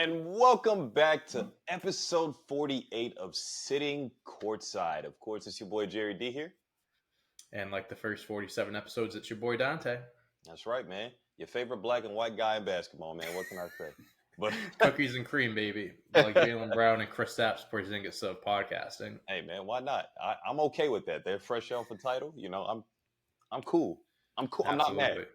And welcome back to episode 48 of Sitting Courtside. Of course, it's your boy Jerry D here. And like the first 47 episodes, it's your boy Dante. That's right, man. Your favorite black and white guy in basketball, man. What can I say? But Cookies and cream, baby. Like Jaylen Brown and Kristaps Porzingis of podcasting. hey, man, why not? I'm okay with that. They're fresh off a title. I'm cool. I'm cool. I'm not mad. Absolutely.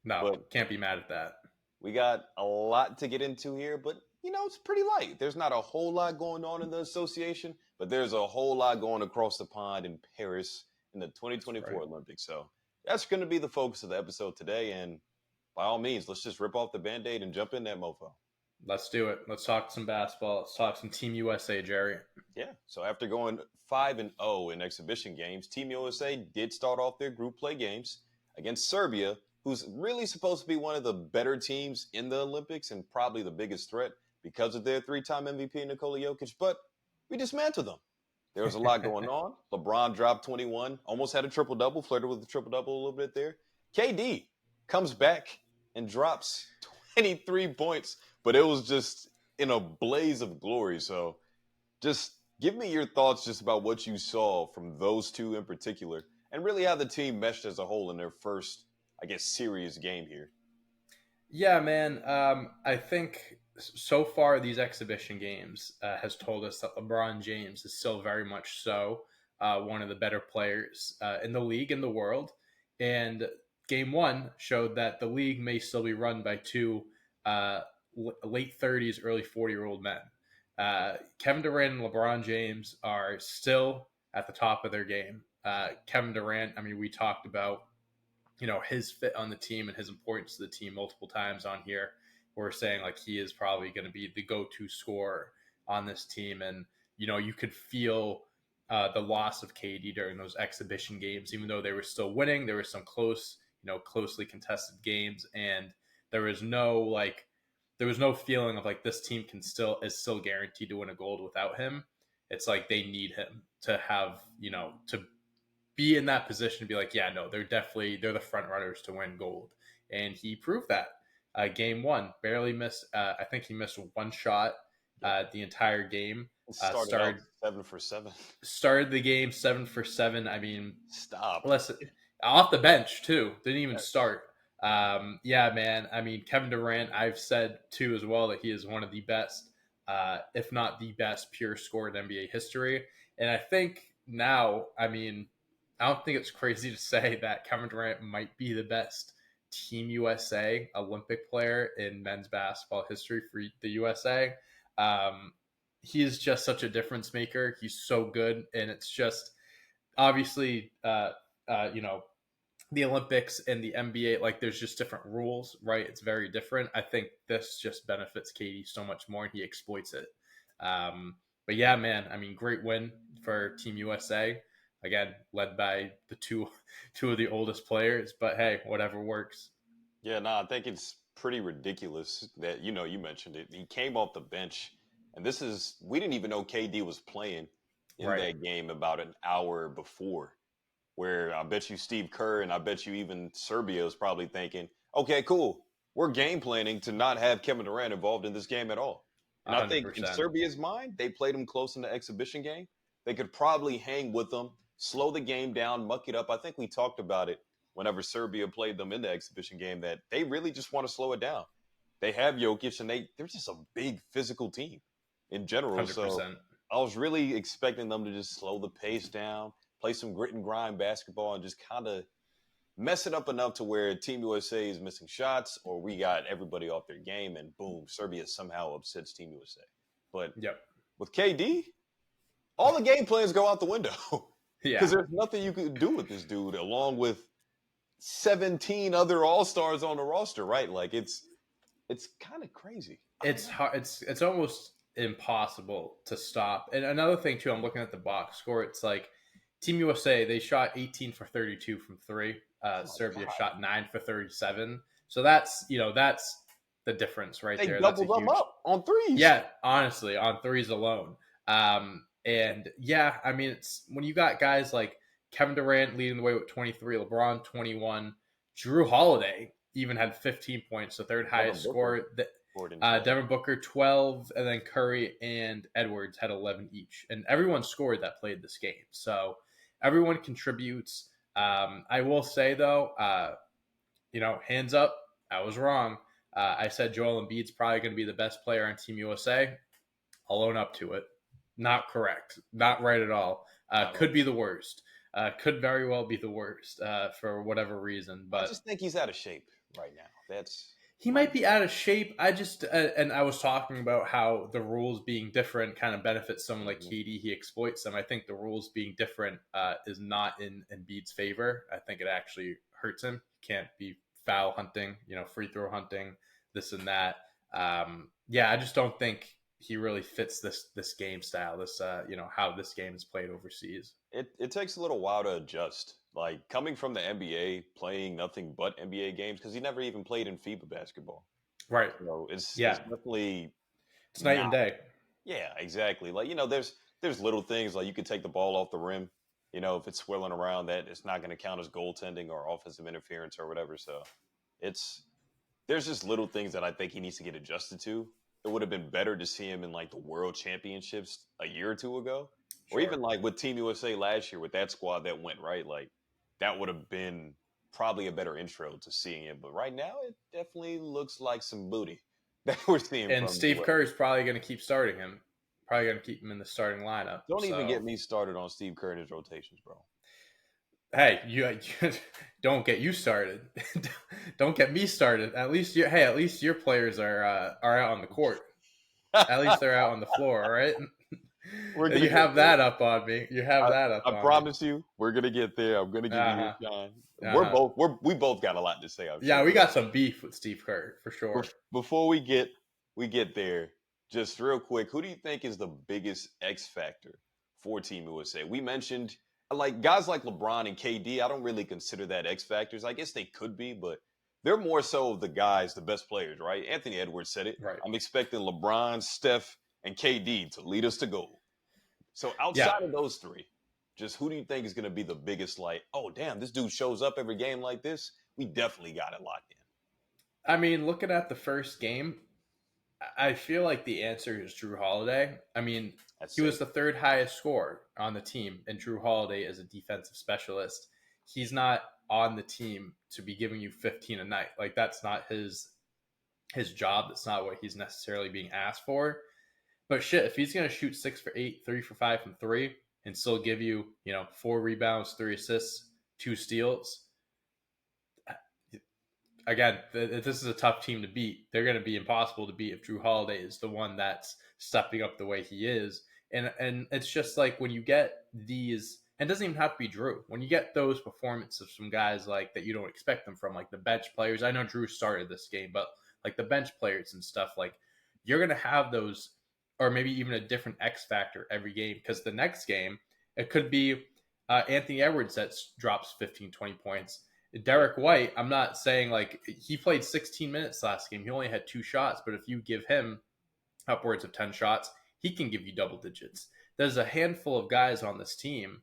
No, But can't be mad at that. we got a lot to get into here, but it's pretty light. There's not a whole lot going on in the association, but there's a whole lot going across the pond in Paris in the 2024 Right. Olympics. So that's going to be the focus of the episode today. And by all means, let's just rip off the Band-Aid and jump in that mofo. Let's do it. Let's talk some basketball. Let's talk some Team USA, Jerry. Yeah. So after going 5-0 in exhibition games, Team USA did start off their group play games against Serbia, who's really supposed to be one of the better teams in the Olympics and probably the biggest threat because of their three-time MVP Nikola Jokic, but we dismantled them. There was a lot going on. LeBron dropped 21, almost had a triple-double, flirted with the triple-double a little bit there. KD comes back and drops 23 points, but it was just in a blaze of glory. So just give me your thoughts just about what you saw from those two in particular and really how the team meshed as a whole in their first, I guess, serious game here. Yeah, man. I think so far these exhibition games has told us that LeBron James is still very much so one of the better players in the league, in the world. And game one showed that the league may still be run by two late 30s, early 40-year-old men. Kevin Durant and LeBron James are still at the top of their game. Kevin Durant, I mean, we talked about his fit on the team and his importance to the team multiple times on here. We're saying like he is probably going to be the go-to scorer on this team, and you could feel the loss of KD during those exhibition games, even though they were still winning. There were some closely contested games, and there was no feeling of like this team is still guaranteed to win a gold without him. It's like they need him to have to be in that position to be like, yeah, no, they're the front runners to win gold. And he proved that. Game one, barely missed. I think he missed one shot the entire game. Started 7 for 7. Started the game 7 for 7. I mean, Stop. Off the bench too. Didn't even start. Yeah, man. I mean, Kevin Durant, I've said too as well that he is one of the best, if not the best, pure scorer in NBA history. And I think now, I mean, I don't think it's crazy to say that Kevin Durant might be the best Team USA Olympic player in men's basketball history for the USA. He is just such a difference maker. He's so good. And it's just obviously, the Olympics and the NBA, like there's just different rules, right? It's very different. I think this just benefits KD so much more and he exploits it. But yeah, man, I mean, great win for Team USA. Again, led by the two of the oldest players, but hey, whatever works. Yeah, no, I think it's pretty ridiculous that, you mentioned it. He came off the bench, and we didn't even know KD was playing in that game about an hour before, where I bet you Steve Kerr and I bet you even Serbia was probably thinking, okay, cool, we're game planning to not have Kevin Durant involved in this game at all. And 100%. I think in Serbia's mind, they played him close in the exhibition game. They could probably hang with them, slow the game down, muck it up. I think we talked about it whenever Serbia played them in the exhibition game that they really just want to slow it down. They have Jokic, and they're just a big physical team in general. 100%. So I was really expecting them to just slow the pace down, play some grit and grind basketball, and just kind of mess it up enough to where Team USA is missing shots or we got everybody off their game, and boom, Serbia somehow upsets Team USA. But with KD, all the game plans go out the window. Yeah. Because there's nothing you could do with this dude, along with 17 other All-Stars on the roster, right? Like it's kind of crazy. It's hard. It's almost impossible to stop. And another thing too, I'm looking at the box score. It's like Team USA, they shot 18 for 32 from three. Serbia shot 9 for 37. So that's the difference right there. They doubled them up on threes. Yeah, honestly, on threes alone. And yeah, I mean, it's when you got guys like Kevin Durant leading the way with 23, LeBron 21, Drew Holiday even had 15 points, the third highest scorer. Gordon 12. Devin Booker 12, and then Curry and Edwards had 11 each, and everyone scored that played this game. So everyone contributes. I will say though, hands up, I was wrong. I said Joel Embiid's probably going to be the best player on Team USA. I'll own up to it. Not correct. Not right at all. Could be the worst. Could very well be the worst for whatever reason. I But just think he's out of shape right now. That's he my might be out of shape. I just and I was talking about how the rules being different kind of benefits someone like Mhm. KD. He exploits them. I think the rules being different is not in Embiid's favor. I think it actually hurts him. He can't be foul hunting, free throw hunting, this and that. Yeah, I just don't think he really fits this game style. This how this game is played overseas. it takes a little while to adjust. Like coming from the NBA, playing nothing but NBA games because he never even played in FIBA basketball. Right. So it's Yeah. definitely It's night and not. day. Yeah, exactly. Like there's little things like you could take the ball off the rim. If it's swirling around, that it's not going to count as goaltending or offensive interference or whatever. So it's there's just little things that I think he needs to get adjusted to. It would have been better to see him in like the World Championships a year or two ago, or Sure. even like with Team USA last year with that squad that went right. Like that would have been probably a better intro to seeing him. But right now, it definitely looks like some booty that we're seeing And from Steve Joel. Kerr is probably going to keep starting him. Probably going to keep him in the starting lineup. Don't even get So me started on Steve Kerr and his rotations, bro. hey, you don't get you started. Don't get me started. At least your players are out on the court. At least they're out on the floor. All right. We're gonna You get have there. that up on me. You have that up I on me. promise you, we're gonna get there. I'm gonna give you Uh your shine. huh. Uh huh. We both got a lot to say. I'm Yeah, sure. we got some beef with Steve Kerr for sure. Before we get there, just real quick, who do you think is the biggest X factor for Team USA? We mentioned like guys like LeBron and KD. I don't really consider that X factors. I guess they could be, but they're more so the guys, the best players, right? Anthony Edwards said it. Right. I'm expecting LeBron, Steph, and KD to lead us to gold. So Yeah. outside of those three, just who do you think is going to be the biggest? Like, oh damn, this dude shows up every game like this. We definitely got it locked in. I mean, looking at the first game, I feel like the answer is Drew Holiday. I mean, That's he was safe. the third highest scorer on the team, and Drew Holiday is a defensive specialist. He's not on the team to be giving you 15 a night. Like that's not his job. That's not what he's necessarily being asked for. But shit, if he's gonna shoot 6 for 8, 3 for 5 from three, and still give you 4 rebounds, 3 assists, 2 steals, again, this is a tough team to beat. They're going to be impossible to beat if Drew Holiday is the one that's stepping up the way he is. And it's just like when you get these, and it doesn't even have to be Drew. When you get those performances from guys like that you don't expect them from, like the bench players. I know Drew started this game, but like the bench players and stuff, like you're going to have those, or maybe even a different X factor every game. Because the next game, it could be Anthony Edwards that drops 15, 20 points. Derek White, I'm not saying like he played 16 minutes last game. He only had 2 shots, but if you give him upwards of 10 shots, he can give you double digits. There's a handful of guys on this team.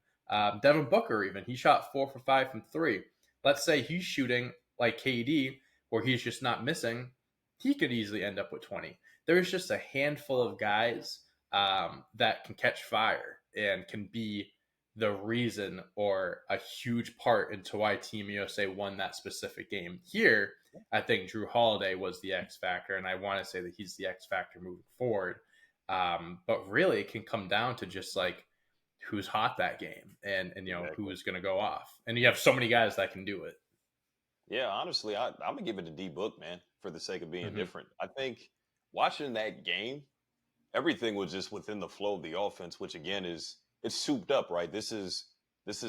Devin Booker, even, he shot 4 for 5 from three. Let's say he's shooting like KD, where he's just not missing. He could easily end up with 20. There's just a handful of guys that can catch fire and can be the reason or a huge part into why Team USA won that specific game. Here, I think Drew Holiday was the X factor, and I want to say that he's the X factor moving forward. But really, it can come down to just like who's hot that game, and Exactly. who's going to go off. And you have so many guys that can do it. Yeah, honestly, I'm gonna give it to D Book, man, for the sake of being Mm-hmm. different. I think watching that game, everything was just within the flow of the offense, which again is it's souped up, right? This is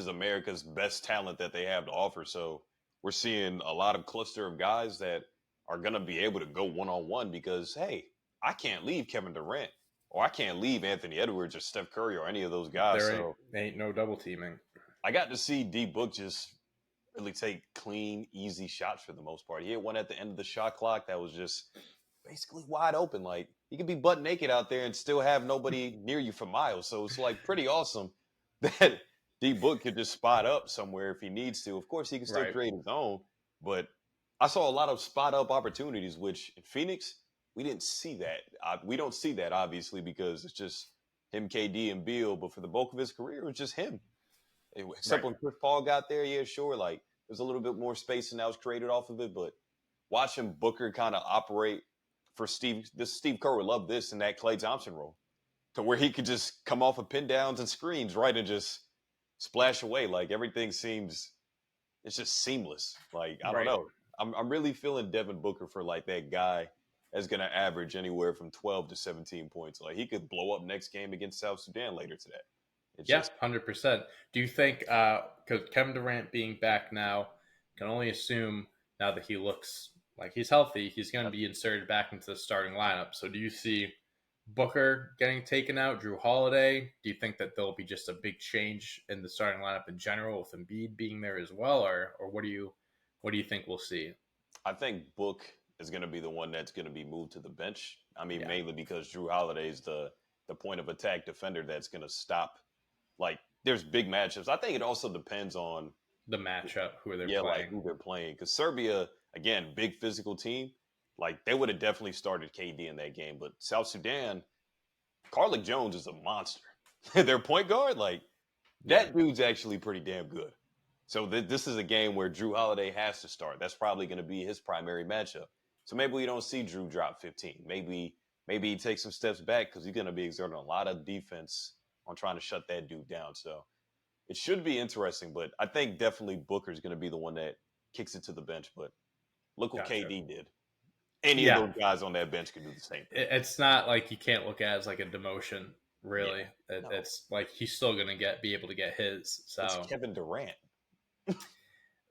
America's best talent that they have to offer. So we're seeing a lot of cluster of guys that are gonna be able to go one on one because hey, I can't leave Kevin Durant or I can't leave Anthony Edwards or Steph Curry or any of those guys. There So ain't no double teaming. I got to see D Book just really take clean, easy shots for the most part. He had one at the end of the shot clock that was just basically wide open. Like you could be butt naked out there and still have nobody near you for miles. So it's like pretty awesome that D Book could just spot up somewhere if he needs to. Of course, he can still Right. create his own, but I saw a lot of spot up opportunities, which in Phoenix, we didn't see that. We don't see that obviously because it's just him, KD, and Beal. But for the bulk of his career, it was just him. Except Right. when Chris Paul got there, yeah, sure. Like there's a little bit more space and that was created off of it. But watching Booker kind of operate for Steve Kerr would love this in that Klay Thompson role, to where he could just come off of pin downs and screens, right, and just splash away. Like everything seems, it's just seamless. Like I don't Right. know. I'm really feeling Devin Booker for like that guy that's gonna average anywhere from 12 to 17 points. Like he could blow up next game against South Sudan later today. It's Yeah, just 100%. Do you think because Kevin Durant being back now, can only assume now that he looks like he's healthy, he's going to be inserted back into the starting lineup. So do you see Booker getting taken out, Drew Holiday? Do you think that there'll be just a big change in the starting lineup in general with Embiid being there as well, or what do you think we'll see? I think Book is going to be the one that's going to be moved to the bench. I mean, Yeah, mainly because Drew Holiday is the point of attack defender that's going to stop. Like, there's big matchups. I think it also depends on, the matchup, who they're yeah, like playing. who they're playing. Because Serbia, again, big physical team. Like they would have definitely started KD in that game, but South Sudan, Carlick Jones is a monster. Their point guard, like Yeah, that dude's actually pretty damn good. So this is a game where Drew Holiday has to start. That's probably going to be his primary matchup. So maybe we don't see Drew drop 15. Maybe he takes some steps back because he's going to be exerting a lot of defense on trying to shut that dude down. So it should be interesting, but I think definitely Booker's going to be the one that kicks it to the bench. But look what gotcha. KD did. Any of Yeah, those guys on that bench can do the same thing. it's not like you can't look at it as like a demotion. Yeah, Really, no, it's like he's still gonna be able to get his. it's So Kevin Durant.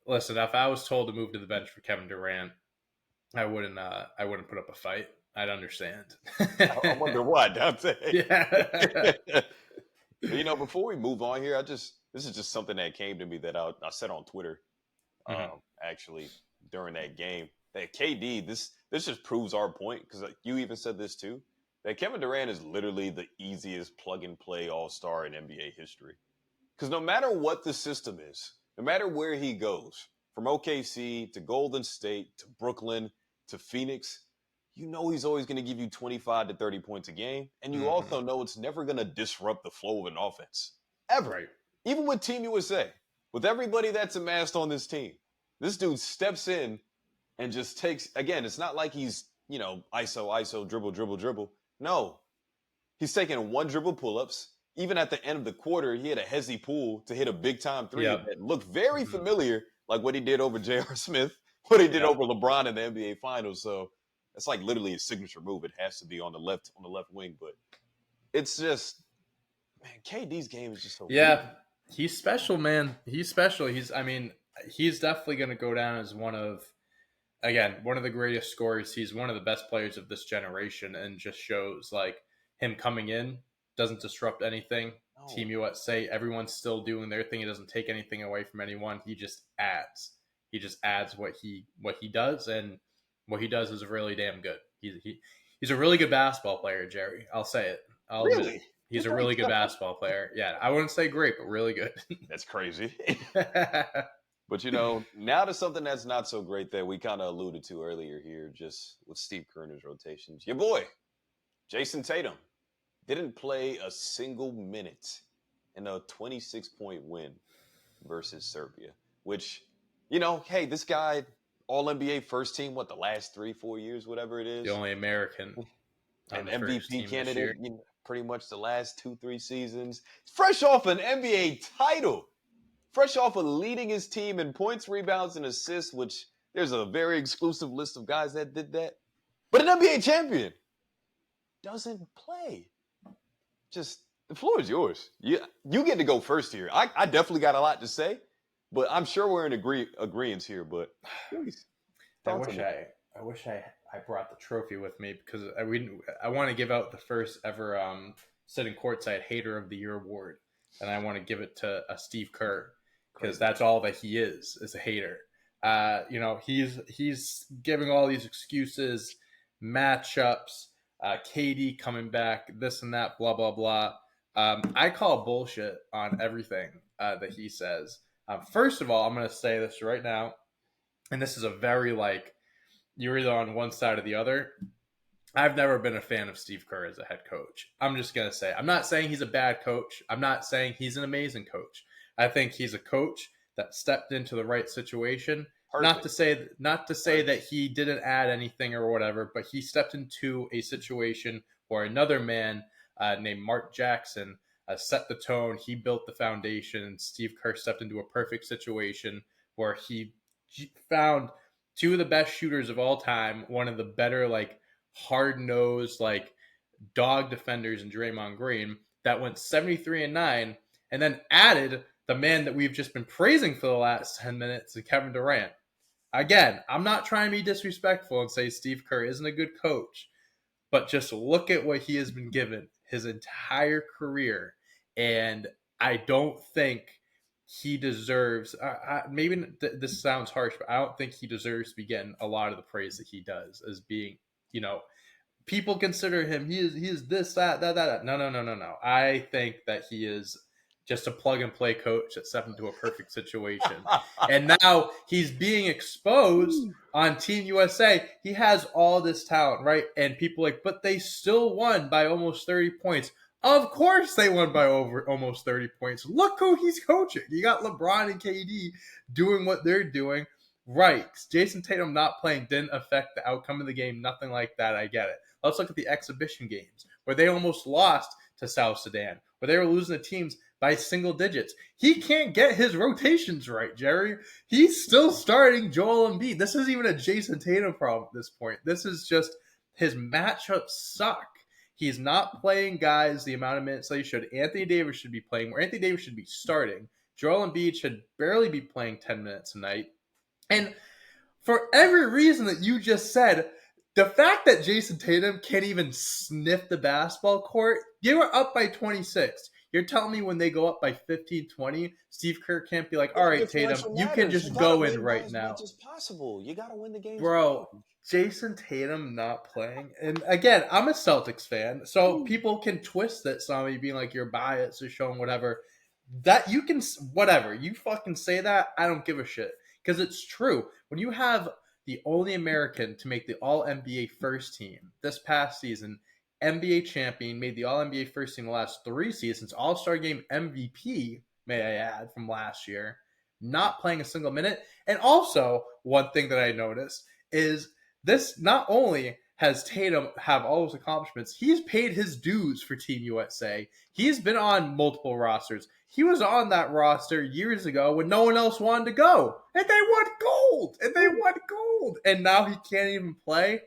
listen, if I was told to move to the bench for Kevin Durant, I wouldn't. I wouldn't put up a fight. I'd understand. I wonder why, Dante. Yeah. Before we move on here, this is just something that came to me that I said on Twitter, Mhm. actually during that game. That KD, this just proves our point because you even said this too. That Kevin Durant is literally the easiest plug and play All Star in NBA history. Because no matter what the system is, no matter where he goes, from OKC to Golden State to Brooklyn to Phoenix, you know he's always going to give you 25 to 30 points a game. And you Mhm. also know it's never going to disrupt the flow of an offense. Ever. Right. Even with Team USA, with everybody that's amassed on this team, this dude steps in and just takes, again, it's not like he's, ISO, dribble, dribble, dribble. No, he's taking one dribble pull ups. Even at the end of the quarter, he had a hezzy pull to hit a big time three Yep. that looked very Mhm. familiar, like what he did over J.R. Smith, what he did Yep. over LeBron in the NBA Finals. So it's like literally a signature move. It has to be on the left wing. But it's just, man, KD's game is just so good. Yeah. He's special, man. He's special. I mean, he's definitely going to go down as one of the greatest scorers. He's one of the best players of this generation, and just shows like him coming in doesn't disrupt anything. No, Team USA, everyone's still doing their thing. He doesn't take anything away from anyone. He just adds. He just adds what he does, and what he does is really damn good. He's a really good basketball player, Jerry. I'll say it. I'll admit it. really? He's a really good basketball player. Yeah, I wouldn't say great, but really good. That's crazy. But now to something that's not so great that we kind of alluded to earlier here, just with Steve Kerner's rotations. Your boy, Jayson Tatum, didn't play a single minute in a 26-point win versus Serbia. Which, hey, this guy, All NBA first team, the last 3-4 years, whatever it The is, only American on an the first MVP team this candidate, year. pretty much the last 2-3 seasons, fresh off an NBA title. Fresh off of leading his team in points, rebounds, and assists, which there's a very exclusive list of guys that did that. But an NBA champion doesn't play. Just the floor is yours. You get to go first here. I definitely got a lot to say, but I'm sure we're in agreement here. But please, I talk to wish me. I brought the trophy with me because I want to give out the first ever sitting courtside hater of the year award, and I want to give it to Steve Kerr because Crazy. that's all that he is a hater. He's giving all these excuses, matchups, KD coming back, this and that, blah blah blah. I call bullshit on everything that he says. First of all, I'm going to say this right now, and this is a very like you're either on one side or the other. I've never been a fan of Steve Kerr as a head coach. I'm just going to say, I'm not saying he's a bad coach. I'm not saying he's an amazing coach. I think he's a coach that stepped into the right situation. Not to Perfect. say not to say that Perfect. he didn't add anything or whatever, but he stepped into a situation where another man named Mark Jackson set the tone. He built the foundation. Steve Kerr stepped into a perfect situation where he found two of the best shooters of all time, one of the better like hard nosed like dog defenders in Draymond Green that went 73-9, and then added the man that we've just been praising for the last 10 minutes, Kevin Durant. Again, I'm not trying to be disrespectful and say Steve Kerr isn't a good coach, but just look at what he has been given his entire career. And I don't think he deserves, maybe this sounds harsh, but I don't think he deserves to be getting a lot of the praise that he does as being, you know, people consider him he is this that. No. I think that he is just a plug and play coach that stepped into a perfect situation, and now he's being exposed on Team USA. He has all this talent, right? And people like, but they still won by almost 30 points. Of course, they won by over almost 30 points. Look who he's coaching. You got LeBron and KD doing what they're doing. Right. Jayson Tatum not playing didn't affect the outcome of the game. Nothing like that. I get it. Let's look at the exhibition games where they almost lost to South Sudan, where they were losing to teams by single digits. He can't get his rotations right, Jerry. He's still starting Joel Embiid. This isn't even a Jayson Tatum problem at this point. This is just his matchups suck. He's not playing guys the amount of minutes that he should. Anthony Davis should be playing more. Anthony Davis should be starting. Joel Embiid should barely be playing 10 minutes a night. And for every reason that you just said, the fact that Jayson Tatum can't even sniff the basketball court, you were up by 26. You're telling me when they go up by 15, 20, Steve Kerr can't be like, all But the right, Tatum, differential you can matters. You just gotta go in win by right as now. much as possible. You gotta win the games Bro, large. Jayson Tatum not playing. And again, I'm a Celtics fan, so people can twist it. Somebody being like, you're biased or showing whatever. That you can, whatever. You fucking say that. I don't give a shit. Because it's true. When you have the only American to make the All NBA first team this past season, NBA champion, made the All NBA first team the last 3 seasons, All Star Game MVP, may I add, from last year, not playing a single minute. And also, one thing that I noticed is this not only has Tatum have all those accomplishments, he's paid his dues for Team USA. He's been on multiple rosters. He was on that roster years ago when no one else wanted to go. And they won gold. And now he can't even play.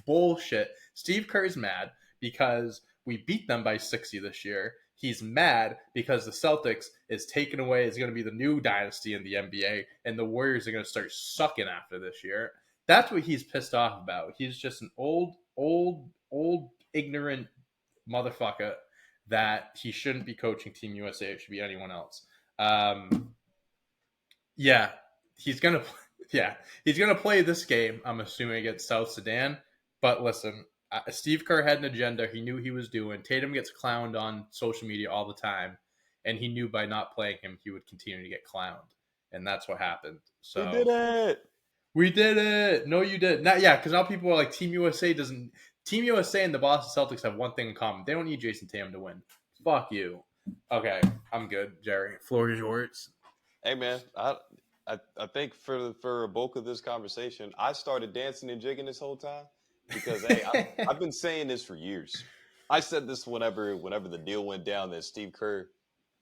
Bullshit. Steve Kerr's mad because we beat them by 60 this year. He's mad because the Celtics is taken away, is going to be the new dynasty in the NBA, and the Warriors are going to start sucking after this year. That's what he's pissed off about. He's just an old, ignorant motherfucker that he shouldn't be coaching Team USA. It should be anyone else. Yeah, he's gonna. He's gonna play this game. I'm assuming against South Sudan. But listen, Steve Kerr had an agenda. He knew he was doing. Tatum gets clowned on social media all the time, and he knew by not playing him, he would continue to get clowned, and that's what happened. We So did it. we did it. No, you did not. Yeah, because now people are like, Team USA doesn't. Team USA and the Boston Celtics have one thing in common. They don't need Jayson Tatum to win. Fuck you. Okay, I'm good, Jerry. Floor is yours. Hey man, I think for a bulk of this conversation, I started dancing and jigging this whole time because hey, I've been saying this for years. I said this whenever the deal went down that Steve Kerr,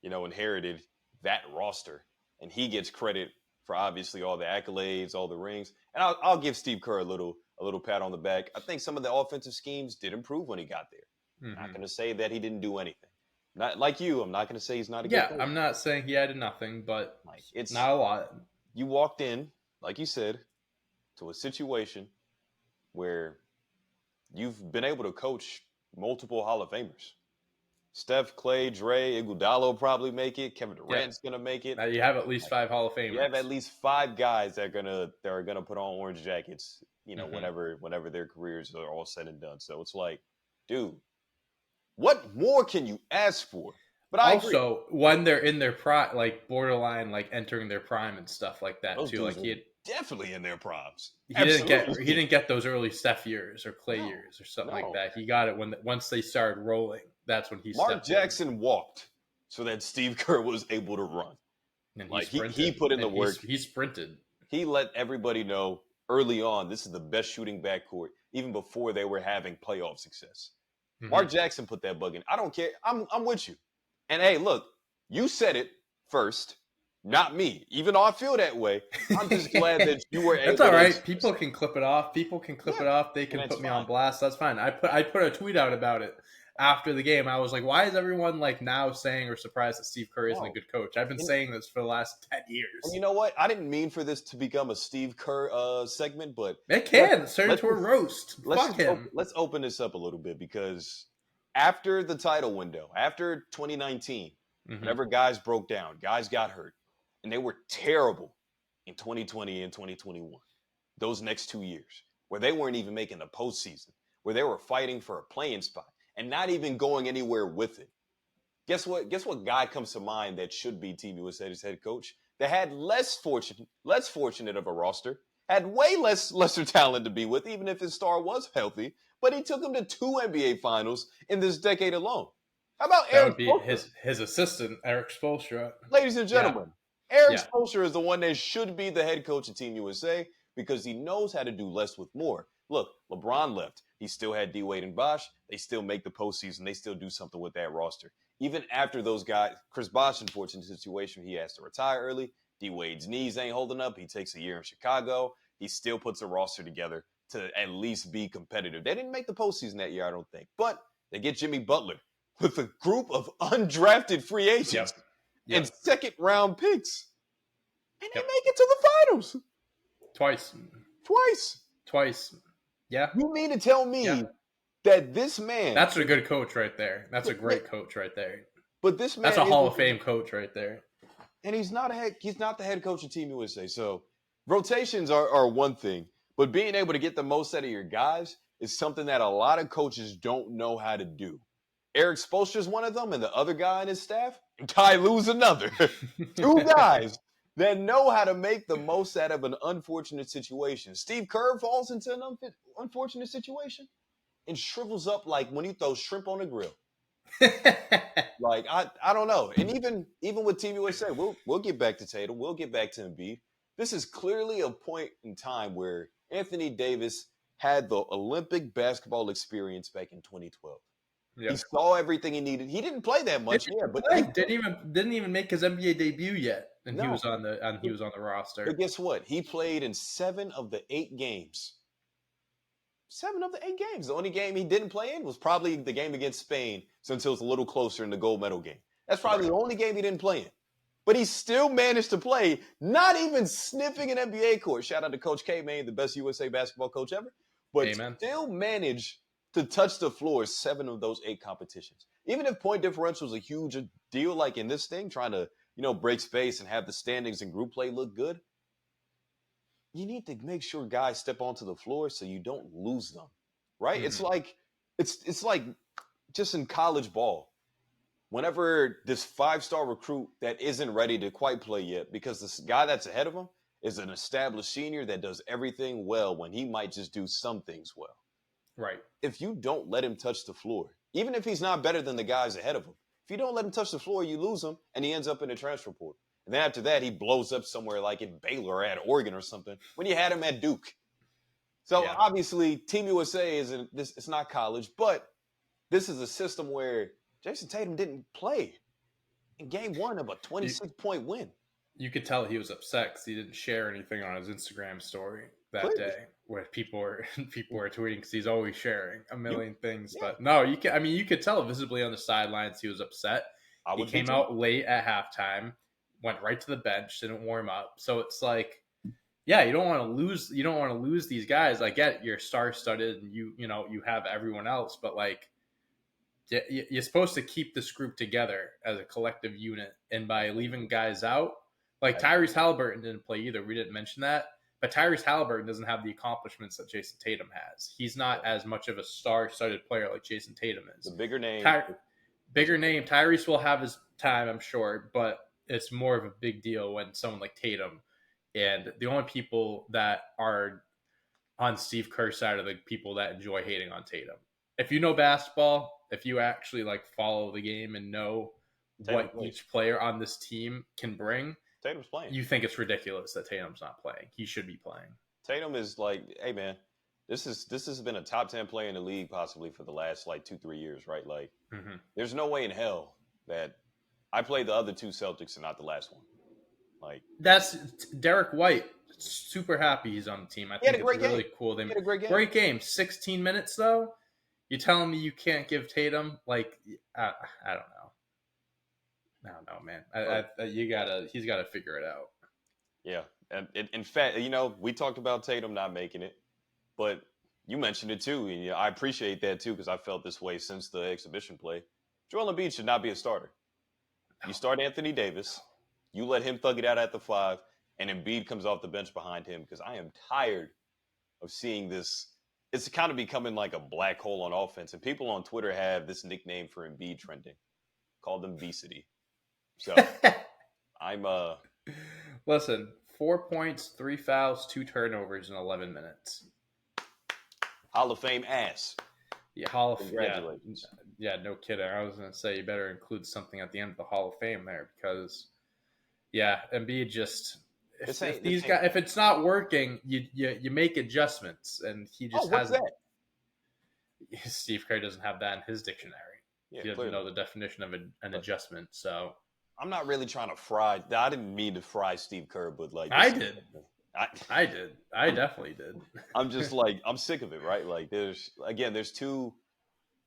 inherited that roster, and he gets credit for obviously all the accolades, all the rings, and I'll give Steve Kerr a little pat on the back. I think some of the offensive schemes did improve when he got there. I'm not going to say that he didn't do anything. Not like you. I'm not going to say he's not a good coach. I'm not saying he added nothing, but Like it's not a lot. You walked in, like you said, to a situation where you've been able to coach multiple Hall of Famers. Steph, Clay, Dre, Iguodala probably make it. Kevin Durant's gonna make it. Now you have at least 5 Hall of Famers. You have at least 5 guys that are gonna put on orange jackets. Whenever their careers are all said and done. So it's like, dude, what more can you ask for? But I also, agree. when they're in their prime, like borderline, like entering their prime and stuff like that Those too. dudes Like he had definitely in their primes. He Absolutely. didn't get those early Steph years or Clay No, years or something like no. that. He got it once they started rolling. That's when he Mark stepped in, Jackson walked so that Steve Kerr was able to run. and he Like he sprinted, put in the and work. he sprinted. He let everybody know early on this is the best shooting backcourt, even before they were having playoff success. Mm-hmm. Mark Jackson put that bug in. I don't care. I'm with you. And hey, look, you said it first, not me. Even though I feel that way, I'm just glad that you were That's able all to right. express People that. can clip it off. People can clip Yeah, it off. They and can that's put me on fine. blast. That's fine. I put a tweet out about it after the game. I was like, why is everyone like now saying or surprised that Steve Kerr isn't a No. good coach? I've been And, saying this for the last 10 and you years. know what? I didn't mean for this to become a Steve Kerr segment, but It let's can turn into a roast. Fuck him. let's open this up a little bit because after the title window, after 2019, Mm-hmm. whenever guys broke down, guys got hurt, and they were terrible in 2020 and 2021. Those next 2 years, where they weren't even making the postseason, where they were fighting for a playing spot and not even going anywhere with it. Guess what? Guess what guy comes to mind that should be Team USA's head coach that had less fortunate of a roster, had way lesser talent to be with, even if his star was healthy, but he took him to 2 NBA finals in this decade alone. How about That Eric would be Spoelstra? his assistant, Eric Spoelstra. Ladies and Yeah, gentlemen, Eric yeah. Spoelstra is the one that should be the head coach of Team USA because he knows how to do less with more. Look, LeBron left. He still had D Wade and Bosh. They still make the postseason. They still do something with that roster. Even after those guys, Chris Bosh, unfortunate situation, he has to retire early. D Wade's knees ain't holding up. He takes a year in Chicago. He still puts a roster together to at least be competitive. They didn't make the postseason that year, I don't think. But they get Jimmy Butler with a group of undrafted free Yep. agents and Yep. second round picks. And they Yep. make it to the finals Twice. twice. Twice. Yeah. You mean to tell Yeah. me that this man, That's a good coach right there. That's a but, great coach right there. but this That's man a Hall of isn't, Fame coach right there. and he's not the head coach of Team USA. So rotations are one thing, but being able to get the most out of your guys is something that a lot of coaches don't know how to do. Eric Spoelstra is one of them, and the other guy on his staff, and Ty Lue's another. Two guys that know how to make the most out of an unfortunate situation. Steve Kerr falls into an unfortunate situation and shrivels up like when you throw shrimp on a grill. Like I don't know. And even with Team USA, we'll get back to Tatum. We'll get back to Embiid. This is clearly a point in time where Anthony Davis had the Olympic basketball experience back in 2012. He Yep. saw everything he needed. He didn't play that much, yeah, but he Didn't even make his NBA debut yet, and he no. was on the roster. But guess what? He played in 7 of the 8 games. 7 of the 8 games. The only game he didn't play in was probably the game against Spain, since it was a little closer in the gold medal game. That's probably Right. the only game he didn't play in. But he still managed to play, not even sniffing an NBA court. Shout out to Coach K, man, the best USA basketball coach ever. But Amen. still managed to touch the floor 7 of those 8 competitions. Even if point differential is a huge deal, like in this thing, trying to break space and have the standings and group play look good, you need to make sure guys step onto the floor so you don't lose them, right? Mm-hmm. It's like just in college ball. Whenever this 5-star recruit that isn't ready to quite play yet, because this guy that's ahead of him is an established senior that does everything well when he might just do some things well. Right. If you don't let him touch the floor, even if he's not better than the guys ahead of him, if you don't let him touch the floor, you lose him and he ends up in the transfer portal. And then after that, he blows up somewhere like in Baylor or at Oregon or something when you had him at Duke. So Yeah. obviously, Team USA it's not college, but this is a system where Jayson Tatum didn't play in game 1 of a 26-point win. You could tell he was upset because he didn't share anything on his Instagram story that Clearly. day, where people were tweeting because he's always sharing a million things. Yeah. But no, you could tell visibly on the sidelines he was upset. He came out late at halftime, went right to the bench, didn't warm up. So it's like, yeah, you don't want to lose. You don't want to lose these guys. I get you're star-studded, and you have everyone else, but like, you're supposed to keep this group together as a collective unit. And by leaving guys out, like Tyrese Halliburton didn't play either. We didn't mention that, but Tyrese Halliburton doesn't have the accomplishments that Jayson Tatum has. He's not as much of a star-studded player like Jayson Tatum is. The bigger name. Bigger name. Tyrese will have his time, I'm sure, but it's more of a big deal when someone like Tatum And the only people that are on Steve Kerr's side are the people that enjoy hating on Tatum. If you know basketball, if you actually like follow the game and know Tatum what plays. each player on this team can bring, Tatum's playing. you think it's ridiculous that Tatum's not playing. He should be playing. Tatum is like, hey man, this has been a top 10 player in the league possibly for the last like 2-3 years, right? Like, there's no way in hell that I played the other two Celtics and not the last one. Like, that's Derek White. Super happy he's on the team. I he had think a it's great really game. cool. He had a great game. Great game. 16 minutes though. You telling me you can't give Tatum like I don't know. I don't know, man. He's gotta figure it out. Yeah, and in fact, we talked about Tatum not making it, but you mentioned it too, and I appreciate that too because I felt this way since the exhibition play. Joel Embiid should not be a starter. You start Anthony Davis, you let him thug it out at the 5, and Embiid comes off the bench behind him because I am tired of seeing this. It's kind of becoming like a black hole on offense, and people on Twitter have this nickname for Embiid trending, called Embiidity. So I'm Listen, 4 points, 3 fouls, 2 turnovers in 11 minutes. Hall of Fame ass. Yeah, Congratulations. Yeah, no kidding. I was gonna say you better include something at the end of the Hall of Fame there because, yeah, Embiid just if it's not working, you make adjustments, and he just hasn't. That? Steve Kerr doesn't have that in his dictionary. Yeah, he doesn't know the definition of an adjustment. So I'm not really trying to fry. I didn't mean to fry Steve Kerr, but like I did. I definitely did. I'm just like, I'm sick of it, right? Like there's two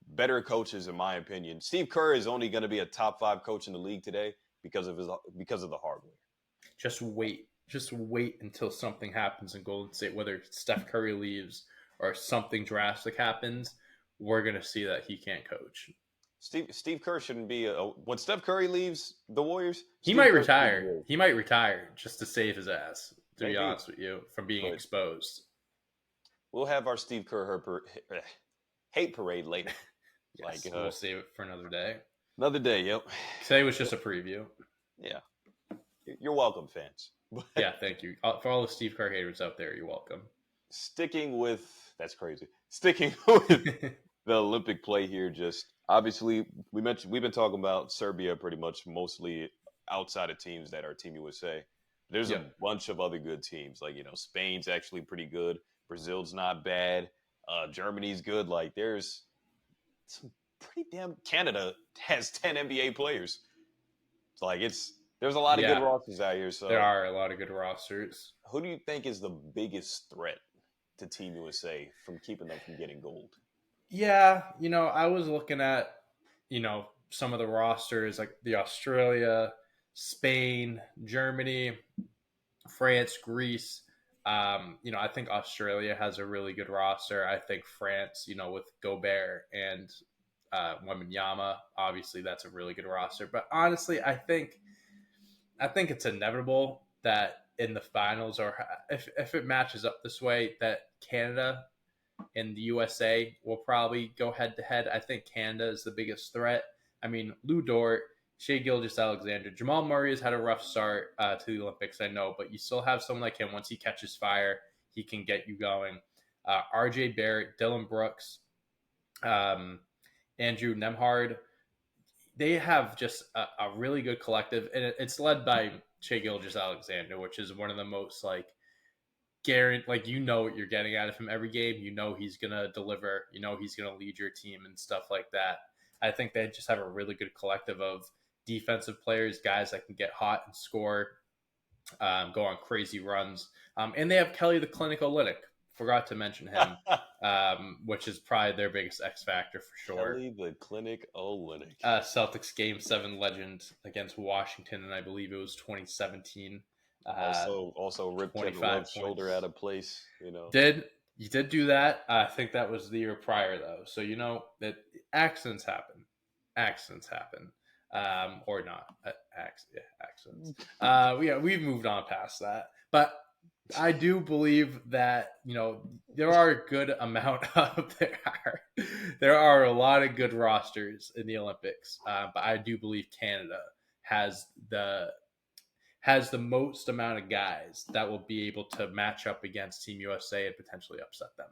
better coaches in my opinion. Steve Kerr is only going to be a top 5 coach in the league today because of the hardware. Just wait until something happens in Golden State, whether Steph Curry leaves or something drastic happens. We're going to see that he can't coach. Steve Kerr shouldn't be when Steph Curry leaves the Warriors. He might retire. He might retire just to save his ass. To be honest with you, from being exposed. We'll have our Steve Kerr hate parade later. Yes, we'll save it for another day. Another day, yep. Today was just a preview. Yeah. You're welcome, fans. Yeah, thank you. For all the Steve Kerr haters out there, you're welcome. Sticking with the Olympic play here, just obviously we've been talking about Serbia pretty much mostly outside of teams that are Team USA. There's a bunch of other good teams. Like, Spain's actually pretty good. Brazil's not bad. Germany's good. Like, there's some pretty damn... Canada has 10 NBA players. It's like, there's a lot of good rosters out here. So there are a lot of good rosters. Who do you think is the biggest threat to Team USA from keeping them from getting gold? Yeah, I was looking at, some of the rosters, like the Australia, Spain, Germany, France, Greece. I think Australia has a really good roster. I think France, with Gobert and Wembanyama, obviously that's a really good roster. But honestly, I think it's inevitable that in the finals, or if it matches up this way, that Canada and the USA will probably go head to head. I think Canada is the biggest threat. I mean, Lou Dort, Shai Gilgeous-Alexander, Jamal Murray has had a rough start to the Olympics, I know, but you still have someone like him. Once he catches fire, he can get you going. RJ Barrett, Dylan Brooks, Andrew Nembhard, they have just a really good collective, and it's led by Shai Gilgeous-Alexander, which is one of the most what you're getting out of him every game. He's gonna deliver. He's gonna lead your team and stuff like that. I think they just have a really good collective of defensive players, guys that can get hot and score, go on crazy runs, and they have Kelly the Clinic Olynyk. Forgot to mention him, which is probably their biggest X factor for sure. Kelly the Clinic Olynyk. Celtics Game 7 legend against Washington, and I believe it was 2017. Also ripped Kevin Love's shoulder out of place. You did do that. I think that was the year prior though. So that accidents happen, or not. Accidents. We've moved on past that, but I do believe that there are a good amount of there are a lot of good rosters in the Olympics, but I do believe Canada has has the most amount of guys that will be able to match up against Team USA and potentially upset them.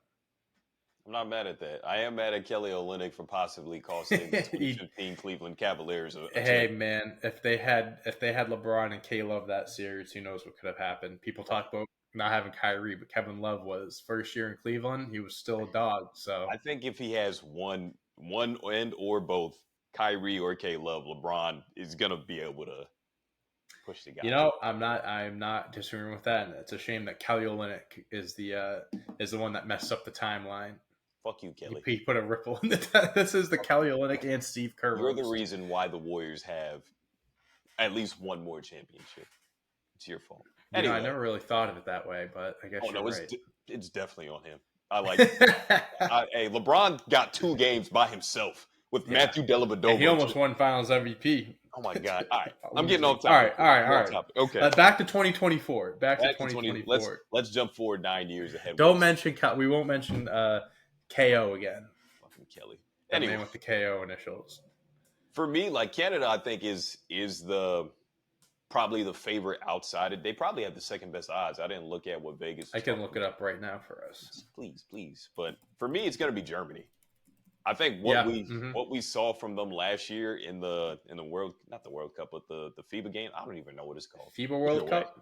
I'm not mad at that. I am mad at Kelly Olynyk for possibly costing the He, 2015 Cleveland Cavaliers a hey championship. man, if they had LeBron and K Love that series, who knows what could have happened? People talk about not having Kyrie, but Kevin Love was first year in Cleveland. He was still a dog. So I think if he has one end or both, Kyrie or K Love, LeBron is gonna be able to push the guys away. I'm not disagreeing with that. And it's a shame that Kelly Olynyk is the one that messed up the timeline. Fuck you, He, Kelly. he put a ripple in the. This is the Kelly Olynyk and Steve Kerr You're the roast. reason why the Warriors have at least one more championship. It's your fault. I Anyway, never really thought of it that way, but I guess oh you're no, right. it's definitely on him. I like. Hey, LeBron got 2 games by himself with Yeah, Matthew and he Dellavedova. almost won Finals MVP. Oh my god! All right, I'm getting Losing. off All right, topic. all right, We're all off right. topic. Okay, Back to 2024. Back to back to 20. 2024. Let's jump forward 9 years ahead. Don't mention. We won't mention KO again. Fucking Kelly. The Anyway, man with the KO initials. for me, like Canada, I think is the probably the favorite outside. They probably have the second best odds. I didn't look at what Vegas I was can talking look it up right now for us. Please, please. But for me, it's going to be Germany. I think Yeah. what we saw from them last year in the World, not the World Cup, but the FIBA game. I don't even know what it's called. FIBA Either World way, Cup,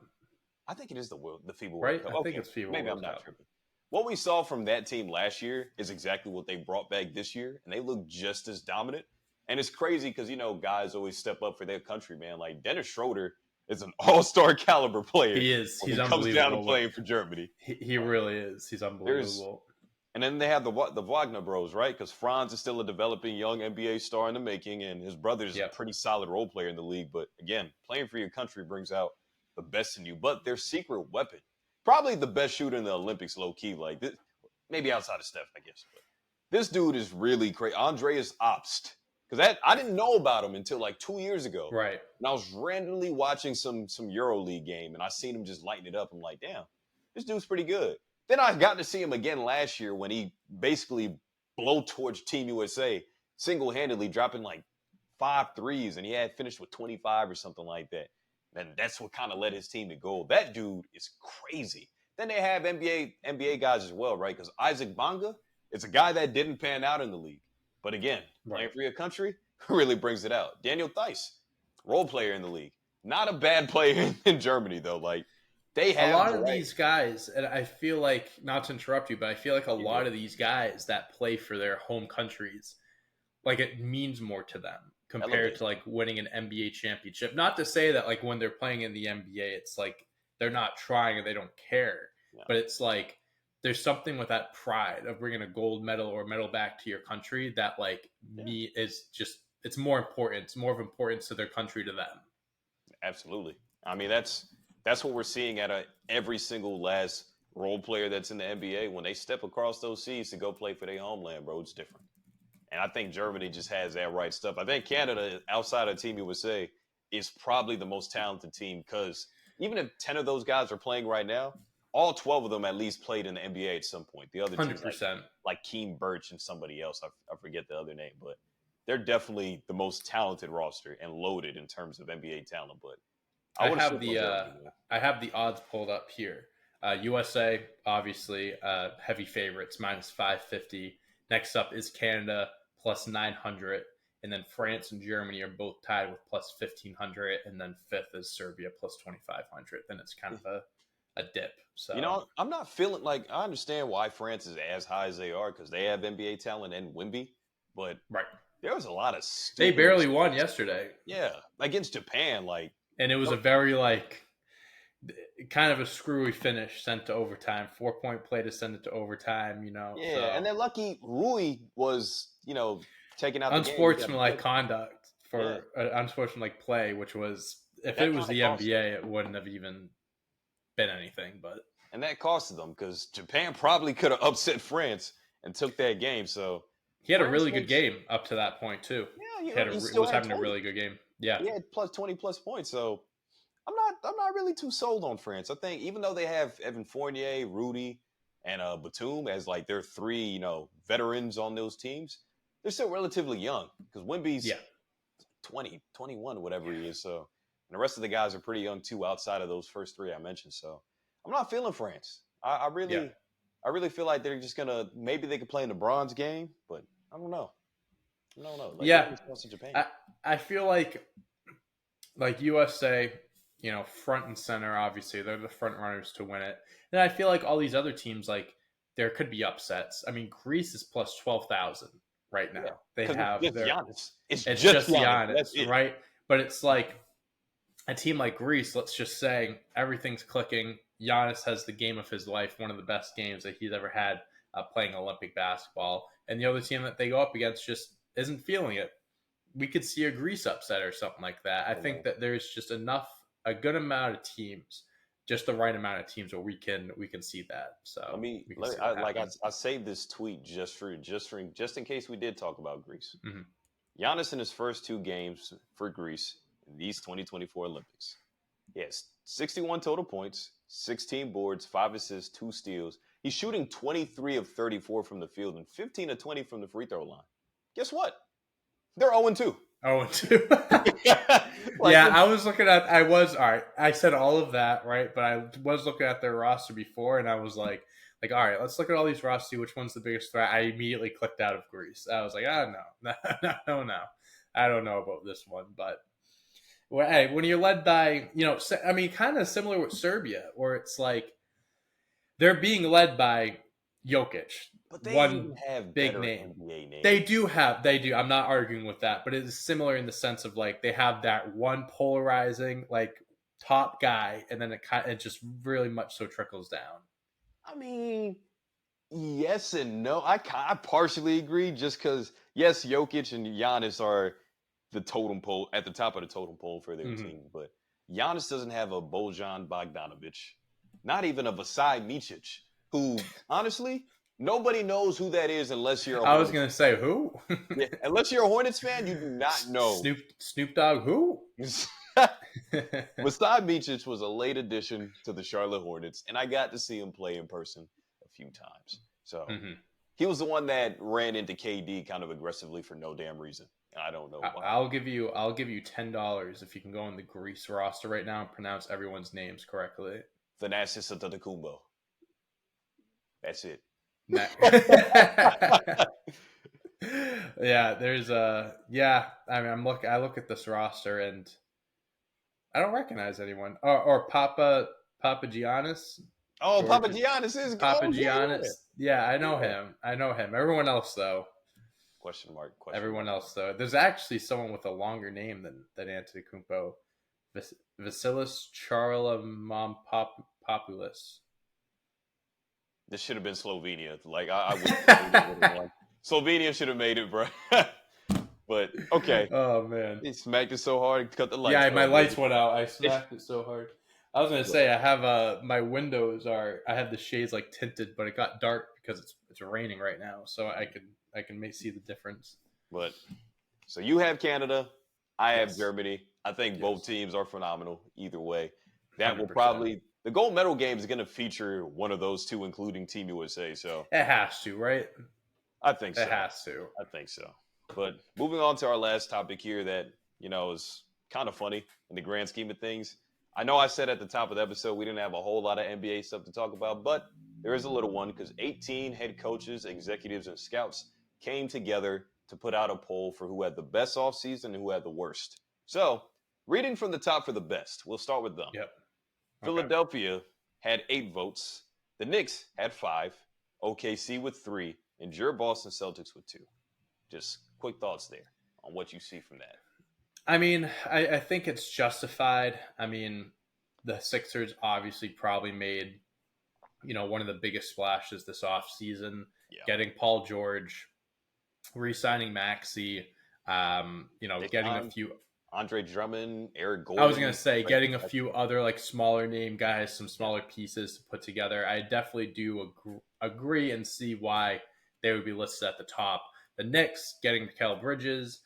I think it is the FIBA World right? Cup. I think Okay, it's FIBA maybe I'm World not Cup. tripping. What we saw from that team last year is exactly what they brought back this year, and they look just as dominant. And it's crazy because guys always step up for their country, man. Like Dennis Schroeder is an all-star caliber player He is. when He's he comes down to unbelievable. playing for Germany. He really is. He's There's unbelievable. And then they have the Wagner Bros, right? Because Franz is still a developing young NBA star in the making, and his brother is a pretty solid role player in the league. But again, playing for your country brings out the best in you. But their secret weapon, probably the best shooter in the Olympics, low key, like this, maybe outside of Steph, I guess. But this dude is really crazy. Andreas Obst, because I didn't know about him until like 2 years ago. Right. And I was randomly watching some EuroLeague game, and I seen him just lighting it up. I'm like, damn, this dude's pretty good. Then I got to see him again last year when he basically blow towards Team USA single-handedly, dropping like 5 threes, and he had finished with 25 or something like that. And that's what kind of led his team to gold. That dude is crazy. Then they have NBA guys as well, right? Because Isaac Bonga is a guy that didn't pan out in the league. But again, playing for your country really brings it out. Daniel Theis, role player in the league. Not a bad player in Germany, though. Like, they have a lot of these guys, and I feel like, not to interrupt you, but I feel like a lot of these guys that play for their home countries, like it means more to them compared to like winning an NBA championship. Not to say that like when they're playing in the NBA, it's like they're not trying or they don't care, but it's like there's something with that pride of bringing a gold medal or medal back to your country that like me is just, it's more important. It's more of importance to their country to them. Absolutely. I mean, that's what we're seeing at every single last role player that's in the NBA. When they step across those seas to go play for their homeland, bro, it's different. And I think Germany just has that right stuff. I think Canada, outside of Team USA, is probably the most talented team because even if 10 of those guys are playing right now, all 12 of them at least played in the NBA at some point. The other 100%. like Keem Birch and somebody else. I forget the other name, but they're definitely the most talented roster and loaded in terms of NBA talent. But I have the odds pulled up here. USA, obviously, heavy favorites, minus 550. Next up is Canada, plus 900. And then France and Germany are both tied with plus 1,500. And then fifth is Serbia, plus 2,500. Then it's kind of a dip. So I'm not feeling like, I understand why France is as high as they are because they have NBA talent and Wemby. But there was a lot of they barely won yesterday. Yeah, against Japan, like. And it was a very, like, kind of a screwy finish sent to overtime. 4-point play to send it to overtime, Yeah, so. And they're lucky Rui was, taking out unsportsmanlike conduct for unsportsmanlike play, which was, if it was the NBA, it wouldn't have even been anything. But and that costed them because Japan probably could have upset France and took that game. So he had a really good game up to that point too. Yeah, he was having a really good game. Yeah, he had plus 20 plus points. So I'm not really too sold on France. I think even though they have Evan Fournier, Rudy, and Batum as like their three, veterans on those teams, they're still relatively young because Wemby's 20, 21, whatever he is. So And the rest of the guys are pretty young too, outside of those first three I mentioned. So I'm not feeling France. I Yeah. really feel like they're just gonna maybe they could play in the bronze game, but I don't know. I don't know. Like Yeah. Yannis lost to Japan. I feel like USA, front and center, obviously they're the front runners to win it. And I feel like all these other teams, like there could be upsets. I mean, Greece is plus 12,000 right Yeah, now. They because it's have just their Giannis. It's It's just just Giannis. That's Giannis, it. right? But it's like a team like Greece, let's just say everything's clicking. Giannis has the game of his life, one of the best games that he's ever had playing Olympic basketball. And the other team that they go up against just isn't feeling it. We could see a Greece upset or something like that. I think that there's just a good amount of teams, just the right amount of teams where we can see that. So we can see what happens. I saved this tweet just in case we did talk about Greece. Mhm. Giannis in his first two games for Greece in these 2024 Olympics. He has 61 total points, 16 boards, 5 assists, 2 steals. He's shooting 23 of 34 from the field and 15 of 20 from the free throw line. Guess what? They're 0-2. Oh, and two. Like, Yeah, I was looking at. I was all right. I said all of that right, but I was looking at their roster before, and I was like, all right, let's look at all these rosters. See which one's the biggest threat. I immediately clicked out of Greece. I was like, no, no, I don't know about this one. But well, hey, when you're led by, I mean, kind of similar with Serbia, where it's like they're being led by Jokic, but they one even have big better name. NBA names. They do. I'm not arguing with that, but it is similar in the sense of like they have that one polarizing like top guy, and then it just really much so trickles down. I mean, yes and no. I partially agree, just because yes, Jokic and Giannis are the totem pole at the top of the totem pole for their team, but Giannis doesn't have a Bojan Bogdanovic, not even a Vasai Micic, who honestly nobody knows who that is unless you're. I was gonna say who? Yeah, unless you're a Hornets fan, you do not know. Snoop Dogg who? Vasai Micic was a late addition to the Charlotte Hornets, and I got to see him play in person a few times. So he was the one that ran into KD kind of aggressively for no damn reason. I don't know why. I'll give you $10 if you can go on the Greece roster right now and pronounce everyone's names correctly. Thanasis Antetokounmpo. That's it. Yeah, there's I mean, I look at this roster and I don't recognize anyone. Or Papa Giannis. Oh, Papa Giannis is Papa Giannis. Yeah, I know him. Everyone else though. Question mark. Everyone else though. There's actually someone with a longer name than Antetokounmpo. Vasilis Charlamopoulos. This should have been Slovenia. Like I would. Slovenia should have made it, bro. But okay. Oh man, he smacked it so hard, cut the lights. Yeah, my lights went out. I smacked it so hard. I was gonna say I have my windows I have the shades like tinted, but it got dark because it's raining right now, so I can see the difference. But so you have Canada, I have Germany. I think both teams are phenomenal either way. That 100%. Will probably the gold medal game is going to feature one of those two, including Team USA. So it has to, right? I think so. It has to. I think so. But moving on to our last topic here, that is kind of funny in the grand scheme of things. I know I said at the top of the episode we didn't have a whole lot of NBA stuff to talk about, but there is a little one because 18 head coaches, executives, and scouts came together to put out a poll for who had the best offseason and who had the worst. So, reading from the top for the best, we'll start with them. Yep. Okay. Philadelphia had 8 votes. The Knicks had 5. OKC with 3. And your Boston Celtics with 2. Just quick thoughts there on what you see from that. I mean, I think it's justified. I mean, the Sixers obviously probably made, one of the biggest splashes this offseason, getting Paul George, re-signing Maxey, getting a few Andre Drummond, Eric Gordon. I was going to say getting a few other like smaller name guys, some smaller pieces to put together. I definitely do agree and see why they would be listed at the top. The Knicks getting Mikal Bridges,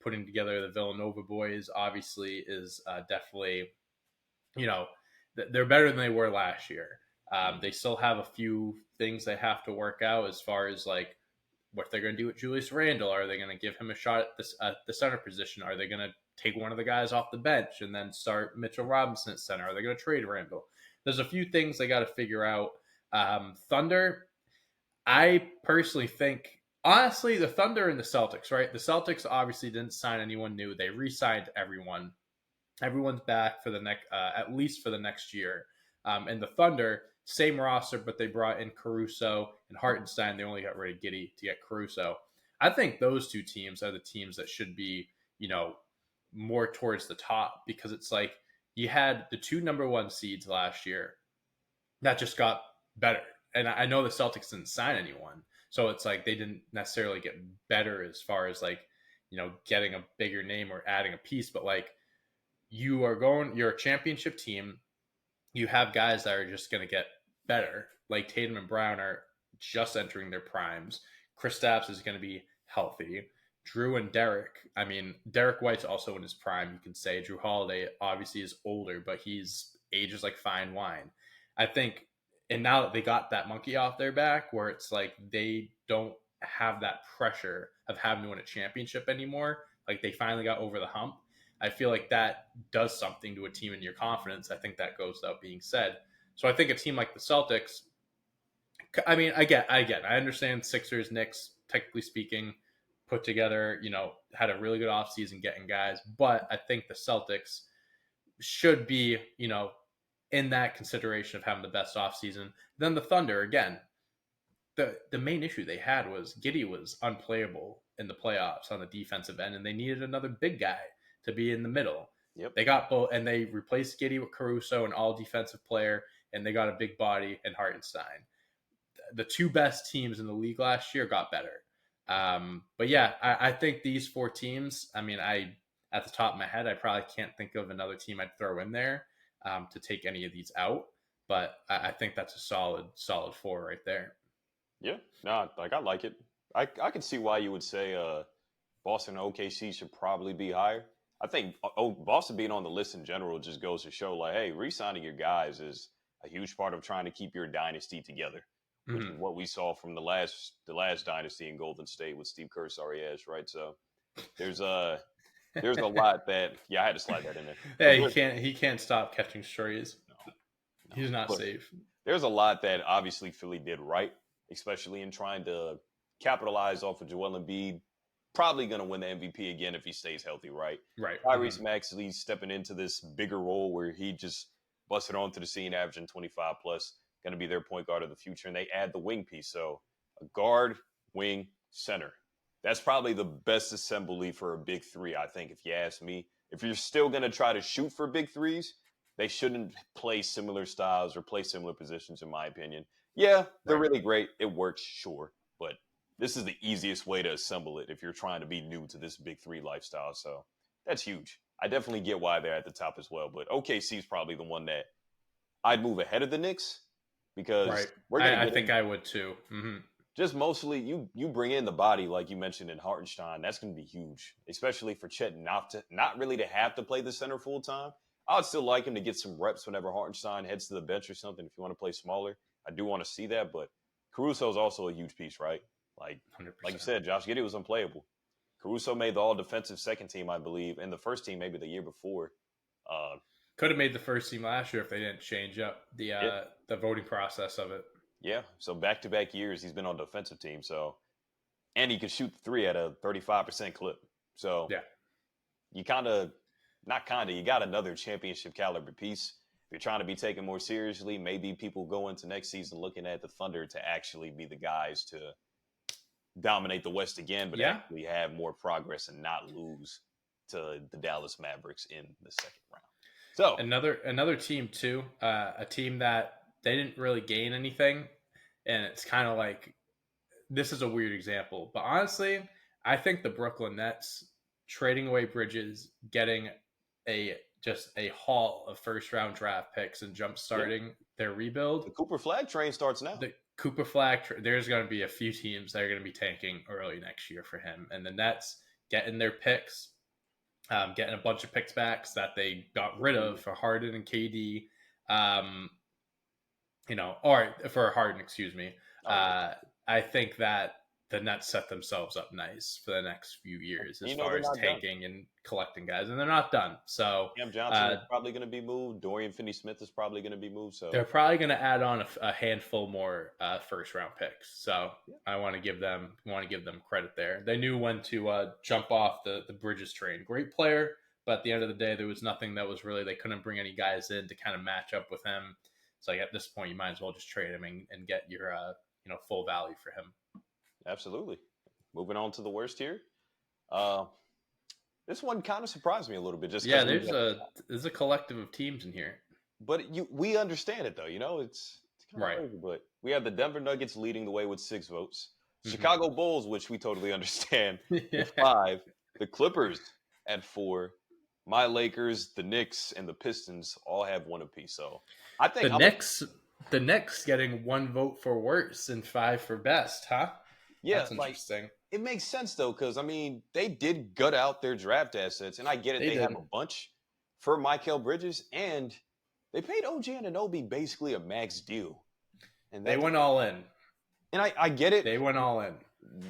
putting together the Villanova boys obviously is definitely, they're better than they were last year. They still have a few things they have to work out as far as like what they're going to do with Julius Randle. Are they going to give him a shot at the center position? Are they going to take one of the guys off the bench and then start Mitchell Robinson at center? Are they going to trade Randall? There's a few things they got to figure out. Thunder, I personally think, honestly, the Thunder and the Celtics, right? The Celtics obviously didn't sign anyone new. They re-signed everyone. Everyone's back for the next, at least for the next year. And the Thunder, same roster, but they brought in Caruso and Hartenstein. They only got rid of Giddey to get Caruso. I think those two teams are the teams that should be, more towards the top, because it's like you had the two number one seeds last year that just got better. And I know the Celtics didn't sign anyone, so it's like they didn't necessarily get better as far as like, getting a bigger name or adding a piece, but like you're a championship team. You have guys that are just going to get better. Like Tatum and Brown are just entering their primes. Kristaps is going to be healthy. Drew and Derek. I mean, Derek White's also in his prime, you can say. Drew Holiday obviously is older, but he's ages like fine wine. I think, and now that they got that monkey off their back, where it's like they don't have that pressure of having to win a championship anymore. Like they finally got over the hump. I feel like that does something to a team in your confidence. I think that goes without being said. So I think a team like the Celtics, I mean, I understand Sixers, Knicks, technically speaking, put together, had a really good offseason getting guys, but I think the Celtics should be, in that consideration of having the best offseason. Then the Thunder, again, the main issue they had was Giddey was unplayable in the playoffs on the defensive end, and they needed another big guy to be in the middle. Yep. They got both, and they replaced Giddey with Caruso, an all defensive player, and they got a big body and Hartenstein. The two best teams in the league last year got better. But yeah, I think these four teams, I mean, at the top of my head, I probably can't think of another team I'd throw in there to take any of these out. But I think that's a solid four right there. Yeah, no, like I like it. I can see why you would say Boston and OKC should probably be higher. I think Boston being on the list in general just goes to show, like, hey, re-signing your guys is a huge part of trying to keep your dynasty together, which is what we saw from the last dynasty in Golden State with Steve Kerr, sorry ass, right? So there's a lot that I had to slide that in there. Yeah, he can't stop catching strays. No. He's not safe. There's a lot that obviously Philly did right, especially in trying to capitalize off of Joel Embiid. Probably going to win the MVP again if he stays healthy, right? Right. Tyrese Maxey stepping into this bigger role where he just busted onto the scene, averaging 25 plus, going to be their point guard of the future. And they add the wing piece. So a guard, wing, center. That's probably the best assembly for a big three, I think, if you ask me. If you're still going to try to shoot for big threes, they shouldn't play similar styles or play similar positions, in my opinion. Yeah, they're really great. It works, sure. But this is the easiest way to assemble it if you're trying to be new to this big three lifestyle. So that's huge. I definitely get why they're at the top as well. But OKC is probably the one that I'd move ahead of the Knicks because we're going to I think I would too. Mm-hmm. Just mostly you bring in the body, like you mentioned in Hartenstein. That's going to be huge, especially for Chet not really to have to play the center full time. I would still like him to get some reps whenever Hartenstein heads to the bench or something if you want to play smaller. I do want to see that, but Caruso is also a huge piece, right? Like 100%. Like you said, Josh Giddey was unplayable. Caruso made the all-defensive second team, I believe, and the first team maybe the year before. Could have made the first team last year if they didn't change up the voting process of it. Yeah, so back-to-back years he's been on the defensive team. So, and he could shoot the three at a 35% clip. So yeah, you you got another championship caliber piece. If you're trying to be taken more seriously, maybe people go into next season looking at the Thunder to actually be the guys to dominate the West again, but actually have more progress and not lose to the Dallas Mavericks in the second round. So another team too, a team that they didn't really gain anything, and it's kind of like, this is a weird example, but honestly, I think the Brooklyn Nets trading away Bridges, getting just a haul of first round draft picks and jump starting their rebuild. The Cooper Flag train starts now. The Cooper Flag, there's going to be a few teams that are going to be tanking early next year for him, and the Nets getting their picks, getting a bunch of picks back that they got rid of for Harden and KD, or for Harden, excuse me. I think that the Nets set themselves up nice for the next few years as You know far they're as not done. tanking and collecting guys, and they're not done. So Cam Johnson uh, is probably going to be moved. Dorian Finney-Smith is probably going to be moved. So they're probably going to add on a handful more first round picks. So yeah. I want to give them credit there. They knew when to jump off the Bridges train. Great player, but at the end of the day, there was nothing that was really, they couldn't bring any guys in to kind of match up with him. So like, at this point, you might as well just trade him and get your full value for him. Absolutely. Moving on to the worst here. This one kind of surprised me a little bit, just because there's a collective of teams in here. But we understand it though, it's kind of right. crazy. But we have the Denver Nuggets leading the way with 6 votes. Chicago Bulls, which we totally understand, with 5. The Clippers at 4. My Lakers, the Knicks, and the Pistons all have 1 apiece. So I think the Knicks getting 1 vote for worst and 5 for best, huh? Yeah, that's interesting. It makes sense though, because I mean they did gut out their draft assets, and I get it. They have a bunch for Mikal Bridges, and they paid OG Anunoby basically a max deal, and they went all in. And I get it. They went all in.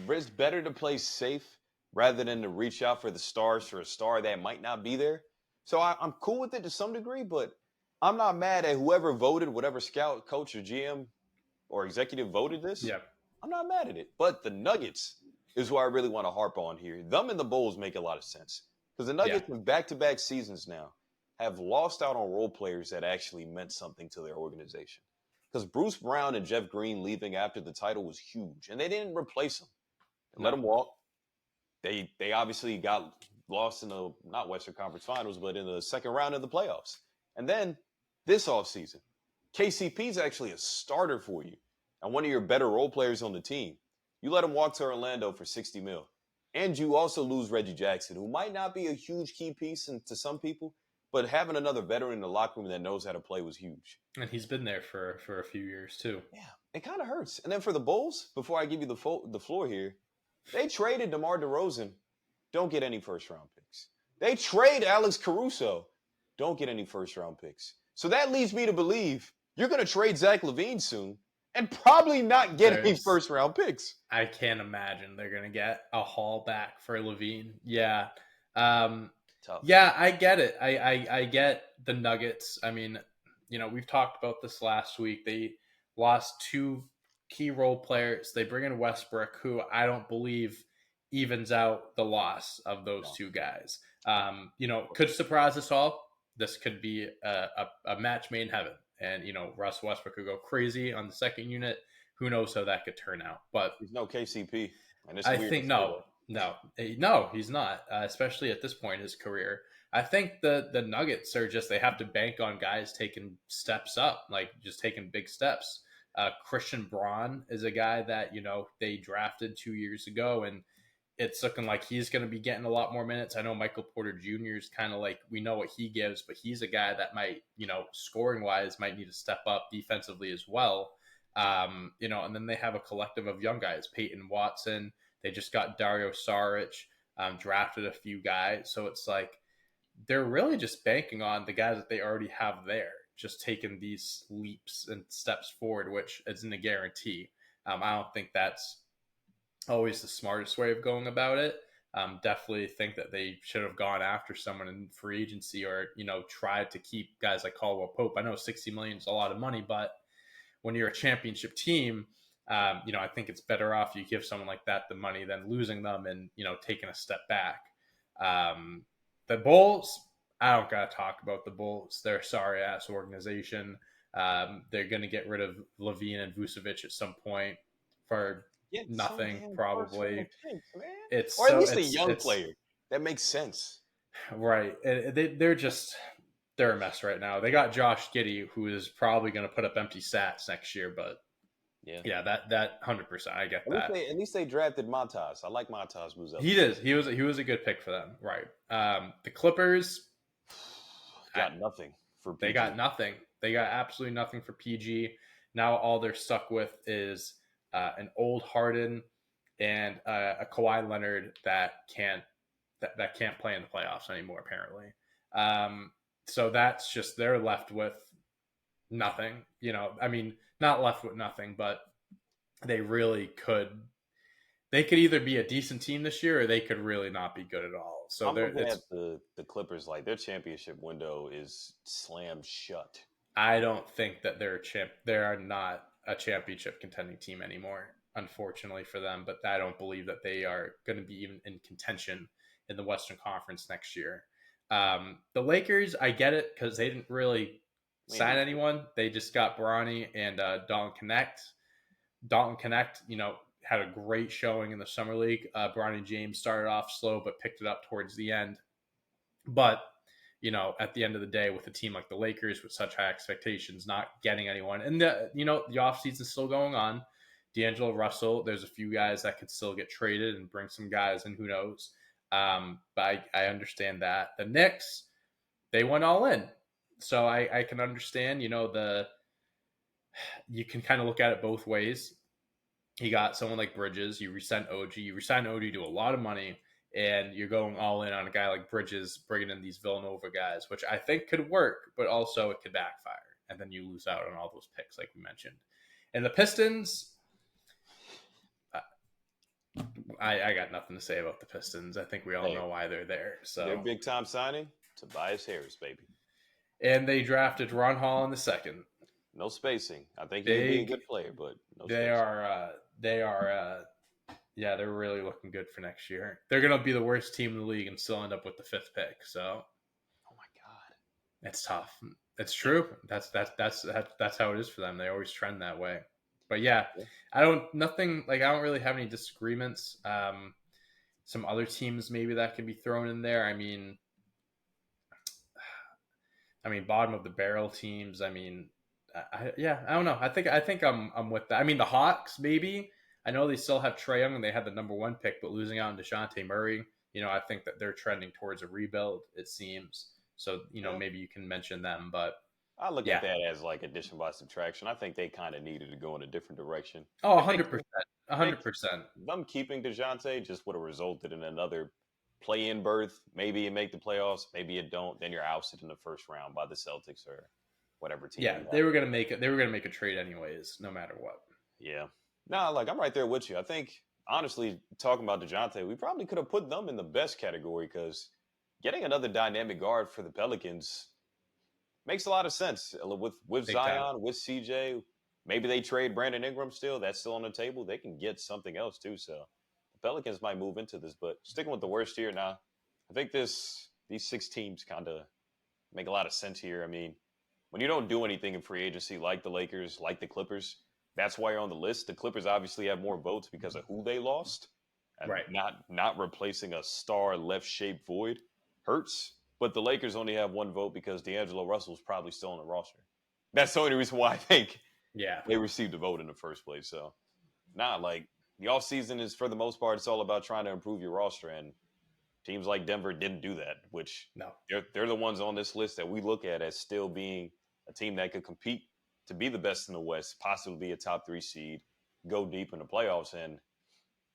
It's better to play safe rather than to reach out for the stars for a star that might not be there. So I'm cool with it to some degree, but I'm not mad at whoever voted, whatever scout, coach, or GM or executive voted this. Yeah. I'm not mad at it. But the Nuggets is who I really want to harp on here. Them and the Bulls make a lot of sense. Because the Nuggets in back-to-back seasons now have lost out on role players that actually meant something to their organization. Because Bruce Brown and Jeff Green leaving after the title was huge. And they didn't replace them. They let them walk. They obviously got lost in the, not Western Conference Finals, but in the second round of the playoffs. And then this offseason, KCP is actually a starter for you and one of your better role players on the team. You let him walk to Orlando for $60 million. And you also lose Reggie Jackson, who might not be a huge key piece to some people, but having another veteran in the locker room that knows how to play was huge. And he's been there for a few years, too. Yeah, it kind of hurts. And then for the Bulls, before I give you the floor here, they traded DeMar DeRozan. Don't get any first-round picks. They trade Alex Caruso. Don't get any first-round picks. So that leads me to believe you're going to trade Zach LaVine soon and probably not get any first-round picks. I can't imagine they're going to get a haul back for LaVine. Yeah. Tough. Yeah, I get it. I get the Nuggets. I mean, we've talked about this last week. They lost 2 key role players. They bring in Westbrook, who I don't believe evens out the loss of those 2 guys. Could surprise us all. This could be a match made in heaven. And, Russ Westbrook could go crazy on the second unit. Who knows how that could turn out. But there's no KCP. And I think no, he's not, especially at this point in his career. I think the Nuggets are they have to bank on guys taking steps up, like just taking big steps. Christian Braun is a guy that, they drafted 2 years ago, and it's looking like he's going to be getting a lot more minutes. I know Michael Porter Jr. is kind of like, we know what he gives, but he's a guy that might, scoring wise, might need to step up defensively as well. And then they have a collective of young guys, Peyton Watson. They just got Dario Saric, drafted a few guys. So it's like, they're really just banking on the guys that they already have there, just taking these leaps and steps forward, which isn't a guarantee. I don't think that's always the smartest way of going about it. Definitely think that they should have gone after someone in free agency or, tried to keep guys like Caldwell Pope. I know $60 million is a lot of money, but when you're a championship team, I think it's better off you give someone like that the money than losing them and, taking a step back. The Bulls, I don't got to talk about the Bulls. They're a sorry-ass organization. They're going to get rid of LaVine and Vucevic at some point for nothing, probably. Picks, or at least a young player. That makes sense. Right. They're a mess right now. They got Josh Giddey, who is probably going to put up empty stats next year, but yeah, that 100%. I get that. At least they drafted Montas. I like Montas. He did. He was a good pick for them, right? The Clippers got nothing for PG. They got nothing. They got absolutely nothing for PG. Now all they're stuck with is an old Harden and a Kawhi Leonard that can't play in the playoffs anymore, apparently. So that's just, they're left with nothing. I mean, not left with nothing, but they really could they could either be a decent team this year or they could really not be good at all. So I'm they're looking it's at the Clippers like their championship window is slammed shut. I don't think that they're a champ. They are not a championship contending team anymore, unfortunately for them. But I don't believe that they are going to be even in contention in the Western Conference next year. The Lakers, I get it because they didn't really sign Man, anyone. They just got Bronny and Dalton Connect. Dalton Connect, had a great showing in the summer league. Bronny James started off slow but picked it up towards the end. But at the end of the day, with a team like the Lakers with such high expectations, not getting anyone, and the offseason is still going on. D'Angelo Russell, there's a few guys that could still get traded and bring some guys in. Who knows? But I understand that the Knicks, they went all in, so I can understand. You can kind of look at it both ways. You got someone like Bridges. You resign OG. You resign OG to a lot of money, and you're going all in on a guy like Bridges, bringing in these Villanova guys, which I think could work, but also it could backfire, and then you lose out on all those picks, like we mentioned. And the Pistons, I got nothing to say about the Pistons. I think we all hey, know why they're there. their So, big time signing, Tobias Harris, baby. and they drafted Ron Hall in the second. No spacing. I think he could be a Big. good player, but no They spacing. are. They are. Yeah, they're really looking good for next year. They're going to be the worst team in the league and still end up with the fifth pick. So Oh my God. it's tough. It's Yeah. true. That's how it is for them. They always trend that way. But yeah, Yeah. I don't really have any disagreements. Some other teams maybe that can be thrown in there. I mean, bottom of the barrel teams. I don't know. I think I'm with that. I mean, the Hawks maybe. I know they still have Trae Young and they had the number one pick, but losing out on Dejounte Murray, I think that they're trending towards a rebuild. It seems so. Yeah. Maybe you can mention them, but I look at yeah. that as like addition by subtraction. I think they kind of needed to go in a different direction. Oh, I think 100%, think 100%. them keeping DeJounte just would have resulted in another play-in berth. Maybe you make the playoffs, maybe you don't. Then you're ousted in the first round by the Celtics or whatever team Yeah, you they have. were gonna make it. They were gonna make a trade anyways, no matter what. Yeah. No, like I'm right there with you. I think honestly, talking about DeJounte, we probably could have put them in the best category because getting another dynamic guard for the Pelicans makes a lot of sense with Big time. Zion, with CJ. Maybe they trade Brandon Ingram still. That's still on the table. They can get something else too. So the Pelicans might move into this, but sticking with the worst here now, I think these six teams kind of make a lot of sense here. I mean, when you don't do anything in free agency like the Lakers, like the Clippers, that's why you're on the list. The Clippers obviously have more votes because of who they lost, and Right. not replacing a star left shaped void hurts. But the Lakers only have one vote because D'Angelo Russell is probably still on the roster. That's the only reason why I think Yeah. they received a vote in the first place. So, like the offseason is for the most part, it's all about trying to improve your roster. And teams like Denver didn't do that, which No. they're the ones on this list that we look at as still being a team that could compete to be the best in the West, possibly be a top 3 seed, go deep in the playoffs. And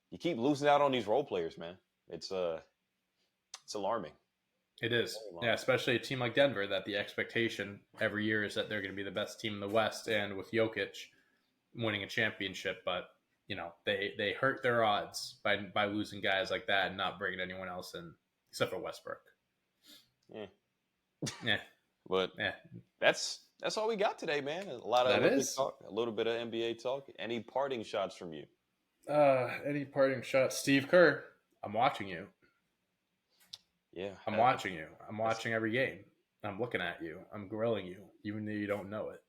you keep losing out on these role players, man. It's alarming. It is. Very Yeah, alarming. especially a team like Denver that the expectation every year is that they're going to be the best team in the West and with Jokic winning a championship, but they hurt their odds by losing guys like that and not bringing anyone else in except for Westbrook. Yeah. Yeah. But Yeah. that's all we got today, man. A lot of That Olympic is. talk, a little bit of NBA talk. Any parting shots from you? Any parting shots? Steve Kerr, I'm watching you. Yeah, I'm watching you. I'm watching every game. I'm looking at you. I'm grilling you, even though you don't know it.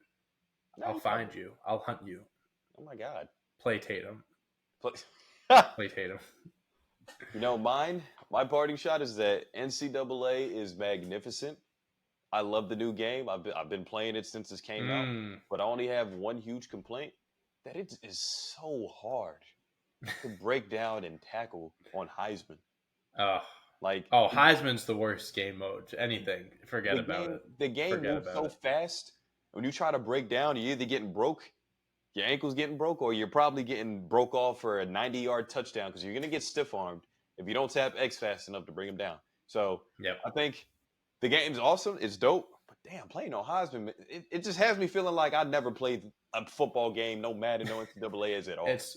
no, I'll you know. find you. I'll hunt you. Oh my God. Play Tatum. But, Play Tatum. my parting shot is that NCAA is magnificent. I love the new game. I've been playing it since it came out, Mm. but I only have one huge complaint that it is so hard to break down and tackle on Heisman. Oh, Like oh, Heisman's the worst game mode. Anything. Forget the about game, it. the game Forget moves about so it. fast. When you try to break down, you're either getting broke, your ankle's getting broke, or you're probably getting broke off for a 90-yard touchdown because you're gonna get stiff armed if you don't tap X fast enough to bring him down. So Yep. I think the game's awesome. It's dope. But damn, playing on Heisman, it just has me feeling like I never played a football game, no Madden, no NCAA as at all. It's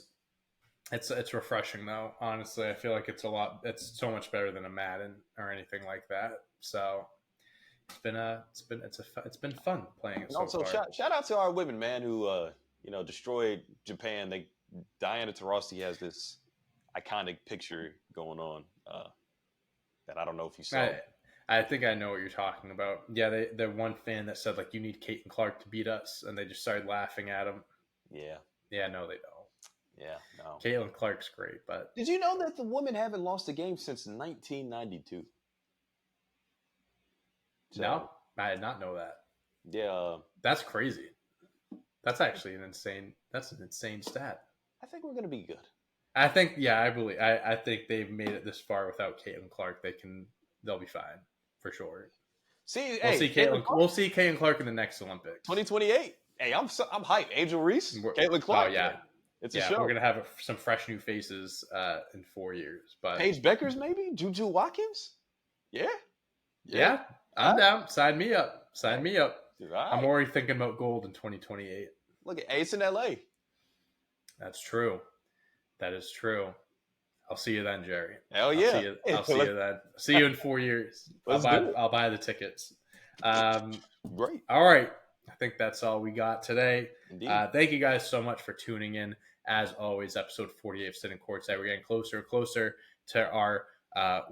It's refreshing though. Honestly, I feel like it's so much better than a Madden or anything like that. So it's been fun playing it And so also, far. shout out to our women, man, who destroyed Japan. Diana Taurasi has this iconic picture going on that I don't know if you saw. I I think I know what you're talking about. Yeah, the one fan that said like you need Kate and Clark to beat us, and they just started laughing at him. Yeah, Yeah, no, they don't. yeah, no. Caitlin Clark's great, but Did you know that the women haven't lost a game since 1992? no, So I did not know that. yeah, That's crazy. That's actually an insane. That's an insane stat. I think we're gonna be good. I think, yeah, I think they've made it this far without Caitlin Clark. They'll be fine for sure. See, hey, We'll see Caitlin Clark in the next Olympics. 2028. Hey, I'm hyped. Angel Reese, Caitlin Oh Clark. yeah, Man. It's a yeah. show. We're gonna have some fresh new faces in 4 years, but Paige Beckers, maybe Juju Watkins. Yeah, yeah, I'm down. Sign me up. Sign me up. Right. I'm already thinking about gold in 2028. Look at Ace in LA. That's true. That is true. I'll see you then, Jerry. Hell yeah. I'll see you then. See you in 4 years. I'll buy the tickets. Great. All right. I think that's all we got today. Indeed. Thank you guys so much for tuning in. As always, episode 48 of Sitting Courtside. We're getting closer and closer to our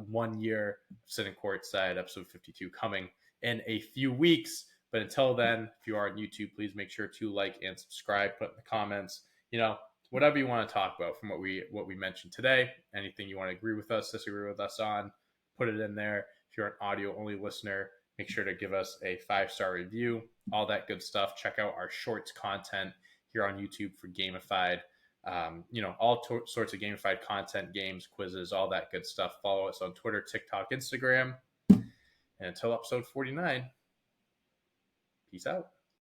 1 year Sitting Courtside, episode 52, coming in a few weeks. But until then, if you are on YouTube, please make sure to like and subscribe. Put in the comments, whatever you want to talk about from what we mentioned today. Anything you want to agree with us, disagree with us on, put it in there. If you're an audio only listener, make sure to give us a 5-star review, all that good stuff. Check out our shorts content here on YouTube for Gamified. All sorts of gamified content, games, quizzes, all that good stuff. Follow us on Twitter, TikTok, Instagram. And until episode 49, peace out.